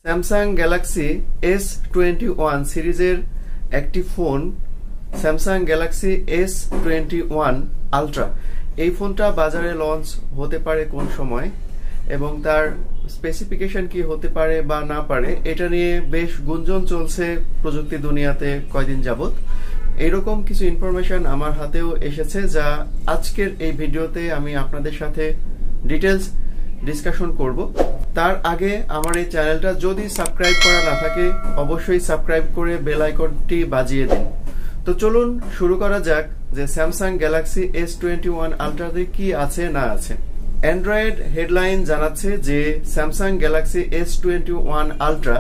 Samsung Galaxy S21 সিরিজের একটি phone Samsung Galaxy S21 ultra. এই ফোনটা বাজারে লঞ্চ হতে পারে কোন সময় এবং তার স্পেসিফিকেশন কি হতে পারে বা না পারে, এটা নিয়ে বেশ গুঞ্জন চলছে প্রযুক্তি দুনিয়াতে কয়দিন যাবত। এইরকম কিছু ইনফরমেশন আমার হাতেও এসেছে, যা আজকের এই ভিডিওতে আমি আপনাদের সাথে ডিটেলস ডিসকাশন করব। তার আগে আমার এই চ্যানেলটা যদি সাবস্ক্রাইব করা না থাকে অবশ্যই সাবস্ক্রাইব করে বেল আইকনটি বাজিয়ে দিন। তো চলুন শুরু করা যাক যে স্যামসাং গ্যালাক্সি S21 আলট্রাতে কি আছে না আছে। অ্যান্ড্রয়েড হেডলাইন জানাচ্ছে যে স্যামসাং গ্যালাক্সি S21 আলট্রা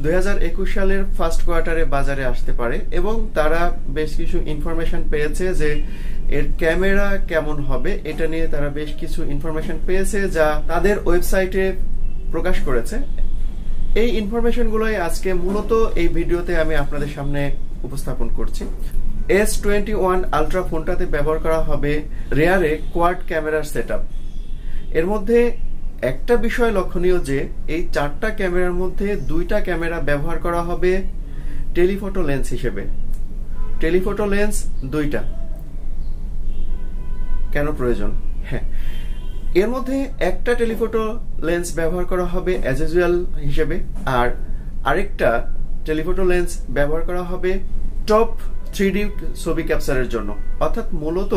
2021 সালের ফার্স্ট কোয়ার্টারে বাজারে আসতে পারে এবং তারা বেশ কিছু ইনফরমেশন পেয়েছে যে এর ক্যামেরা কেমন হবে, এটা নিয়ে তারা বেশ কিছু ইনফরমেশন পেয়েছে যা তাদের ওয়েবসাইটে প্রকাশ করেছে। এই ইনফরমেশনগুলোই আজকে মূলত এই ভিডিওতে আমি আপনাদের সামনে উপস্থাপন করছি। S21 আলট্রা ফোনটাতে ব্যবহার করা হবে রেয়ারে কোয়াড ক্যামেরার সেটআপ। এর মধ্যে একটা বিষয় লক্ষণীয় যে এই চারটা ক্যামেরার মধ্যে দুইটা ক্যামেরা ব্যবহার করা হবে টেলিফটো লেন্স হিসেবে। টেলিফটো লেন্স দুইটা কেন প্রয়োজন? হ্যাঁ, এর মধ্যে একটা টেলিফটো লেন্স ব্যবহার করা হবে অ্যাজ ইউজুয়াল হিসেবে, আর আরেকটা টেলিফটো লেন্স ব্যবহার করা হবে টপ 3D ছবি ক্যাপচারের জন্য। অর্থাৎ মূলত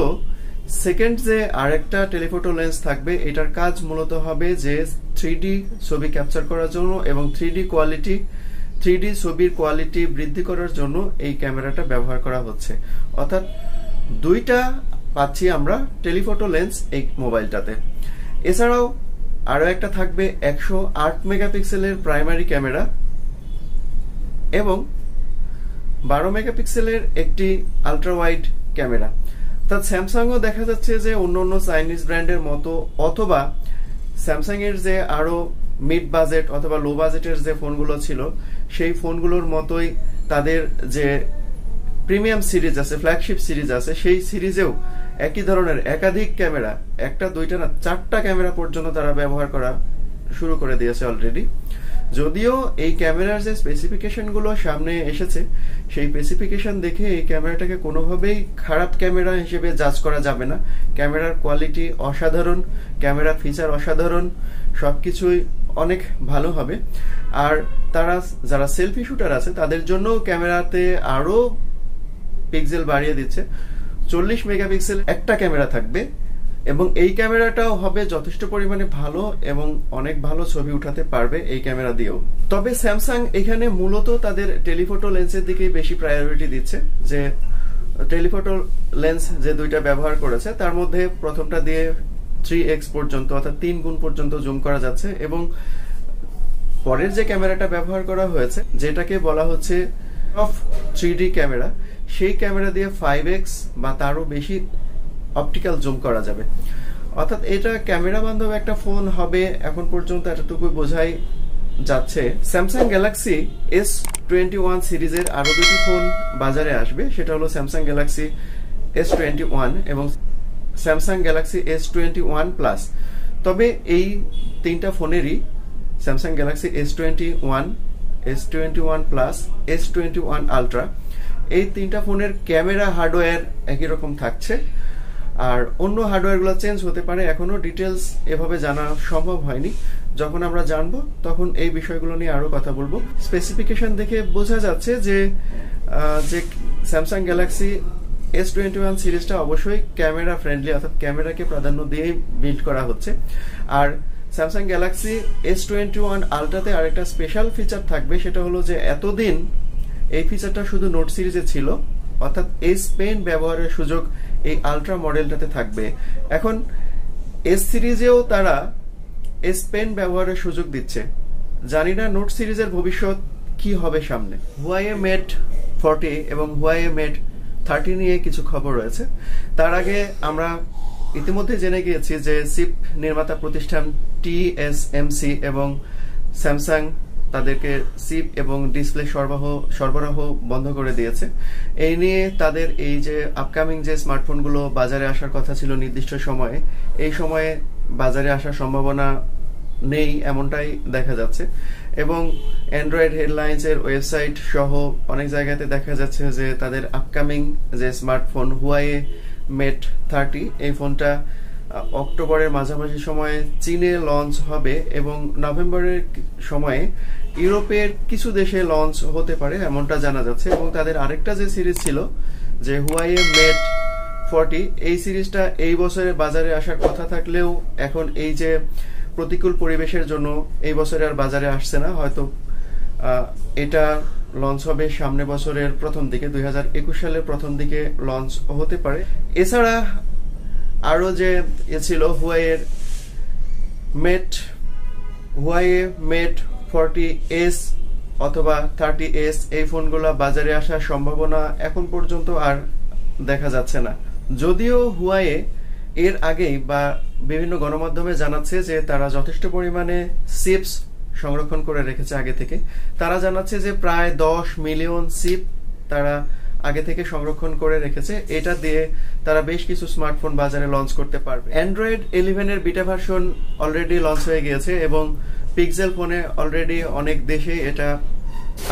সেকেন্ড যে আরেকটা টেলিফটো লেন্স থাকবে, এটার কাজ মূলত হবে যে 3D ছবি ক্যাপচার করার জন্য এবং 3D ছবির কোয়ালিটি বৃদ্ধি করার জন্য এই ক্যামেরাটা ব্যবহার করা হচ্ছে। অর্থাৎ দুইটা পাচ্ছি আমরা টেলিফটো লেন্স এই মোবাইলটাতে। এছাড়াও আরো একটা থাকবে 108 মেগাপিক্সেলের প্রাইমারি ক্যামেরা এবং 12 মেগাপিক্সেলের একটি আলট্রা ওয়াইড ক্যামেরা। অর্থাৎ স্যামসাংও দেখা যাচ্ছে যে অন্য চাইনিজ ব্র্যান্ডের মতো অথবা স্যামসাং এর যে আরো মিড বাজেট অথবা লো বাজেটের যে ফোনগুলো ছিল সেই ফোনগুলোর মতোই তাদের যে প্রিমিয়াম সিরিজ আছে, ফ্ল্যাগশিপ সিরিজ আছে, সেই সিরিজেও একই ধরনের একাধিক ক্যামেরা, একটা দুইটা না চারটা ক্যামেরা পর্যন্ত তারা ব্যবহার করা শুরু করে দিয়েছে অলরেডি। যদিও এই ক্যামেরার যে স্পেসিফিকেশন গুলো সামনে এসেছে সেই স্পেসিফিকেশন দেখে এই ক্যামেরাটাকে কোনোভাবেই খারাপ ক্যামেরা হিসেবে জাজ করা যাবে না। ক্যামেরার কোয়ালিটি অসাধারণ, ক্যামেরা ফিচার অসাধারণ, সবকিছুই অনেক ভালো হবে। আর তারা যারা সেলফি শুটার আছে তাদের জন্য ক্যামেরাতে আরো পিক্সেল বাড়িয়ে দিচ্ছে। 40 মেগাপিক্সেল একটা ক্যামেরা থাকবে এবং এই ক্যামেরাটাও হবে যথেষ্ট পরিমাণে ভালো এবং অনেক ভালো ছবি উঠাতে পারবে এই ক্যামেরা দিয়েও। তবে স্যামসাং এখানে মূলত তাদের টেলিফটো লেন্সের দিকে বেশি প্রায়োরিটি দিচ্ছে। যে টেলিফটো লেন্স যে দুইটা ব্যবহার করেছে তার মধ্যে প্রথমটা দিয়ে 3x পর্যন্ত অর্থাৎ 3 গুণ পর্যন্ত জুম করা যাচ্ছে এবং পরের যে ক্যামেরাটা ব্যবহার করা হয়েছে যেটাকে বলা হচ্ছে অফ 3D ক্যামেরা, সেই ক্যামেরা দিয়ে 5x বা তারও বেশি অপটিক্যাল জুম করা যাবে। অর্থাৎ এটা ক্যামেরা বান্ধব একটা ফোন হবে এখন পর্যন্ত এতটুকু বোঝাই যাচ্ছে। স্যামসাং গ্যালাক্সি S21 সিরিজের আরো দুটি ফোন বাজারে আসবে, সেটা হলো স্যামসাং গ্যালাক্সি S21 এবং স্যামসাং গ্যালাক্সি S21 প্লাস। তবে এই তিনটা ফোনেরই Samsung Galaxy S21, S21 plus, S21 ultra, এই তিনটা ফোনের ক্যামেরা হার্ডওয়্যার একই রকম থাকছে আর অন্য হার্ডওয়্যারগুলো চেঞ্জ হতে পারে। এখনো ডিটেলস এভাবে জানা সম্ভব হয়নি। যখন আমরা জানবো তখন এই বিষয়গুলো নিয়ে আরো কথা বলবো। স্পেসিফিকেশন দেখে বোঝা যাচ্ছে যে স্যামসাং গ্যালাক্সি S21 সিরিজটা অবশ্যই ক্যামেরা ফ্রেন্ডলি, অর্থাৎ ক্যামেরাকে প্রাধান্য দিয়েই বিল্ড করা হচ্ছে। আর স্যামসাং গ্যালাক্সি S21 আলট্রাতে আরেকটা স্পেশাল ফিচার থাকবে, সেটা হলো যে এতদিন এই ফিচারটা শুধু নোট সিরিজে ছিল, অর্থাৎ এস পেন ব্যবহারের সুযোগ এই আলট্রা মডেলটাতে থাকবে। এখন এস সিরিজেও তারা এস পেন ব্যবহারের সুযোগ দিচ্ছে। জানি না নোট সিরিজের ভবিষ্যৎ কি হবে সামনে। হুয়াওয়ে মেট 40 এবং হুয়াওয়ে মেট 30 নিয়ে কিছু খবর রয়েছে। তার আগে আমরা ইতিমধ্যে জেনে গিয়েছি যে চিপ নির্মাতা প্রতিষ্ঠান TSMC এবং স্যামসাং তাদেরকে চিপ এবং ডিসপ্লে সরবরাহ বন্ধ করে দিয়েছে। এই নিয়ে তাদের এই যে আপকামিং যে স্মার্টফোনগুলো বাজারে আসার কথা ছিল নির্দিষ্ট সময়ে, এই সময়ে বাজারে আসার সম্ভাবনা নেই এমনটাই দেখা যাচ্ছে। এবং অ্যান্ড্রয়েড হেডলাইন্স এর ওয়েবসাইট সহ অনেক জায়গাতে দেখা যাচ্ছে যে তাদের আপকামিং যে স্মার্টফোন হুয়াওয়ে মেট 30 এই ফোনটা অক্টোবরের মাঝামাঝি সময়ে চীনে লঞ্চ হবে এবং নভেম্বরের সময়ে ইউরোপের কিছু দেশে লঞ্চ হতে পারে এমনটা জানা যাচ্ছে। এবং তাদের আরেকটা যে সিরিজ ছিল যে হুয়াওয়ে মেট 40 এই সিরিজটা এই বছরে বাজারে আসার কথা থাকলেও এখন এই যে প্রতিকূল পরিবেশের জন্য এই বছরে আর বাজারে আসছে না, হয়তো এটা লঞ্চ হবে সামনে বছরের প্রথম দিকে 2021 সালের প্রথম দিকে লঞ্চ হতে পারে। এছাড়া আরো যে ছিল হুয়াওয়ে মেট 40s অথবা 30s এই ফোনগুলো বাজারে আসার সম্ভাবনা এখন পর্যন্ত আর দেখা যাচ্ছে না। যদিও হুয়াওয়ে এর আগেই বা বিভিন্ন গণমাধ্যমে জানাচ্ছে যে তারা যথেষ্ট পরিমাণে চিপস সংরক্ষণ করে রেখেছে আগে থেকে। তারা জানাচ্ছে যে প্রায় 10 মিলিয়ন চিপ তারা আগে থেকে সংরক্ষণ করে রেখেছে, এটা দিয়ে তারা বেশ কিছু স্মার্টফোন বাজারে লঞ্চ করতে পারবে। অ্যান্ড্রয়েড 11 এর বিটা ভার্সন অলরেডি লঞ্চ হয়ে গিয়েছে এবং পিক্সেল ফোনে অলরেডি অনেক দেশে এটা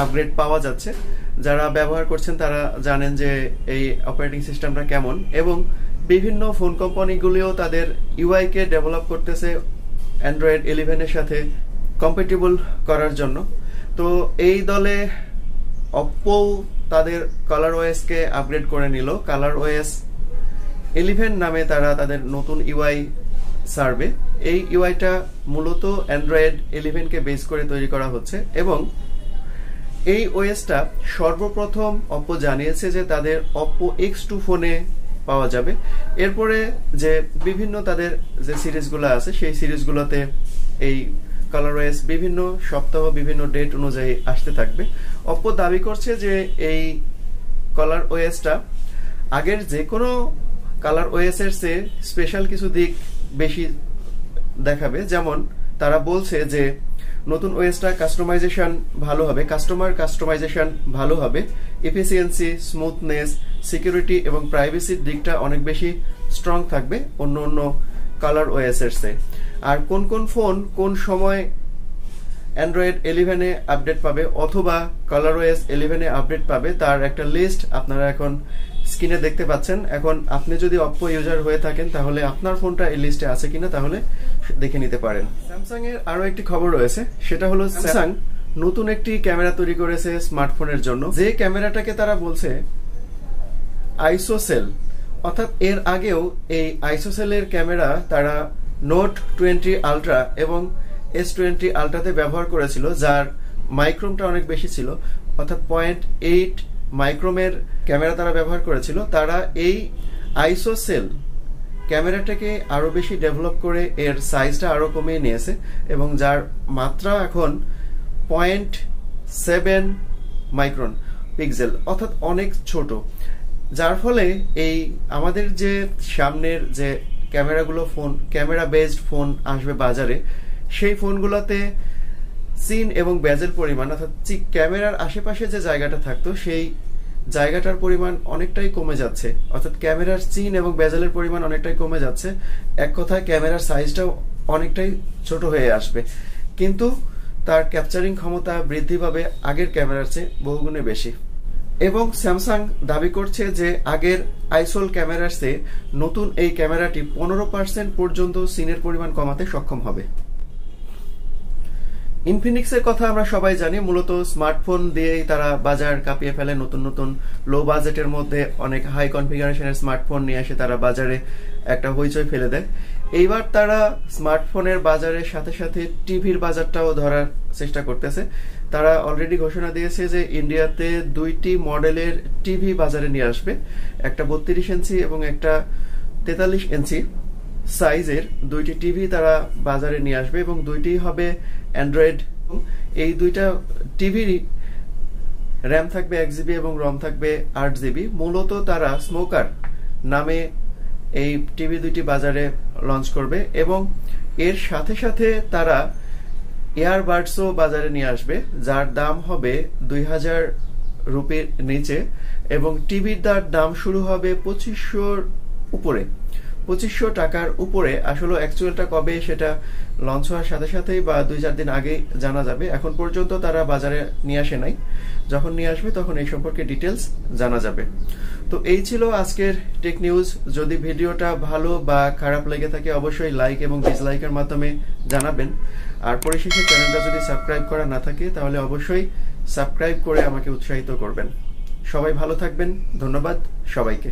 আপগ্রেড পাওয়া যাচ্ছে। যারা ব্যবহার করছেন তারা জানেন যে এই অপারেটিং সিস্টেমটা কেমন এবং বিভিন্ন ফোন কোম্পানিগুলিও তাদের ইউআই কে ডেভেলপ করতেছে অ্যান্ড্রয়েড 11 এর সাথে কম্প্যাটিবল করার জন্য। তো এই দলে অপ্পো তাদের কালারওএস কে আপগ্রেড করে নিল, কালারওএস 11 নামে তারা তাদের নতুন ইউআই সার্ভে। এই ইউআইটা মূলত অ্যান্ড্রয়েড 11 কে বেস করে তৈরি করা হচ্ছে এবং এই ওএসটা সর্বপ্রথম অপ্পো জানিয়েছে যে তাদের অপ্পো X2 ফোনে পাওয়া যাবে। এরপরে যে বিভিন্ন তাদের যে সিরিজগুলো আছে সেই সিরিজগুলোতে এই কালারওএস বিভিন্ন সপ্তাহ বিভিন্ন ডেট অনুযায়ী আসতে থাকবে। অপ্পো দাবি করছে যে এই কালারওএসটা আগের যে কোনো কালারওএস এর চেয়ে স্পেশাল কিছু দিক বেশি দেখাবে। যেমন তারা বলছে যে নতুন ওএসটা কাস্টমাইজেশন ভালো হবে, কাস্টমার কাস্টমাইজেশন ভালো হবে, এফিসিয়েন্সি, স্মুথনেস, সিকিউরিটি এবং প্রাইভেসির দিকটা অনেক বেশি স্ট্রং থাকবে অন্য কালারওএস এর চেয়ে। আর কোন কোন ফোন কোন সময় অ্যান্ড্রয়েড 11 এ আপডেট পাবে অথবা কালারওএস 11 এ আপডেট পাবে তার একটা লিস্ট আপনারা এখন স্ক্রিনে দেখতে পাচ্ছেন। এখন আপনি যদি অপ্পো ইউজার হয়ে থাকেন তাহলে আপনার ফোনটা এই লিস্টে আছে কিনা তাহলে দেখে নিতে পারেন। স্যামসাং এর আরো একটি খবর রয়েছে, সেটা হলো স্যামসাং নতুন একটি ক্যামেরা তৈরি করেছে স্মার্টফোনের জন্য, যে ক্যামেরাটাকে তারা বলছে আইসোসেল। অর্থাৎ এর আগেও এই আইসোসেলের ক্যামেরা তারা নোট 20 আলট্রা এবং S20 আলট্রাতে ব্যবহার করেছিল, যার মাইক্রোমটা অনেক বেশি ছিল, অর্থাৎ 0.8 মাইক্রোমের ক্যামেরা তারা ব্যবহার করেছিল। তারা এই আইসোসেল ক্যামেরাটাকে আরো বেশি ডেভেলপ করে এর সাইজটা আরো কমিয়ে নিয়েছে এবং যার মাত্রা এখন 0.7 মাইক্রন পিক্সেল, অর্থাৎ অনেক ছোট। যার ফলে এই আমাদের যে সামনের যে ক্যামেরাগুলো ফোন ক্যামেরা বেসড ফোন আসবে বাজারে, সেই ফোনগুলোতে সিন এবং বেজেল পরিমাণ অর্থাৎ ক্যামেরার আশেপাশে যে জায়গাটা থাকতো সেই জায়গাটার পরিমাণ অনেকটাই কমে যাচ্ছে, অর্থাৎ ক্যামেরার সিন এবং বেজেলের পরিমাণ অনেকটাই কমে যাচ্ছে। এক কথায় ক্যামেরার সাইজটাও অনেকটাই ছোট হয়ে আসবে, কিন্তু তার ক্যাপচারিং ক্ষমতা বৃদ্ধি পাবে আগের ক্যামেরার চেয়ে বহুগুণে বেশি। এবং স্যামসাং দাবি করছে যে আগের আইসোল ক্যামেরার চেয়ে নতুন এই ক্যামেরাটি 15% পর্যন্ত সিনের পরিমাণ কমাতে সক্ষম হবে। ইনফিনিক্সের কথা আমরা সবাই জানি, মূলত স্মার্টফোন দিয়েই তারা বাজার কাঁপিয়ে ফেলে। নতুন নতুন লো বাজেটের মধ্যে অনেক হাই কনফিগারেশনের স্মার্টফোন নিয়ে এসে তারা বাজারে একটা হইচই ফেলে দেয়। এইবার তারা স্মার্টফোনের বাজারের সাথে সাথে টিভির বাজারটাও ধরার চেষ্টা করতেছে। তারা অলরেডি ঘোষণা দিয়েছে যে ইন্ডিয়াতে 2টি মডেলের টিভি বাজারে নিয়ে আসবে, একটা 32 ইঞ্চি এবং একটা 43 ইঞ্চি সাইজের 2টি টিভি তারা বাজারে নিয়ে আসবে এবং 2টি হবে অ্যান্ড্রয়েড। এই 2টা টিভির র্যাম থাকবে 1 জিবি এবং রম থাকবে 8 জিবি। মূলত তারা স্মোকার নামে এই টিভি 2টি বাজারে লঞ্চ করবে এবং এর সাথে সাথে তারা ইয়ারবাডসও বাজারে নিয়ে আসবে, যার দাম হবে 2000 রুপির নিচে এবং টিভির দাম শুরু হবে 2500 উপরে। 2500 টাকার উপরে। আসলে অ্যাকচুয়ালটা কবে সেটা লঞ্চ হওয়ার সাথে সাথেই বা 2-4 দিন আগেই জানা যাবে। এখন পর্যন্ত তারা বাজারে নিয়ে আসে নাই, যখন নিয়ে আসবে তখন এই সম্পর্কে ডিটেলস জানা যাবে। তো এই ছিল আজকের টেক নিউজ। যদি ভিডিওটা ভালো বা খারাপ লেগে থাকে অবশ্যই লাইক এবং ডিসলাইকের মাধ্যমে জানাবেন। আর পরিশেষে চ্যানেলটা যদি সাবস্ক্রাইব করা না থাকে তাহলে অবশ্যই সাবস্ক্রাইব করে আমাকে উৎসাহিত করবেন। সবাই ভালো থাকবেন। ধন্যবাদ সবাইকে।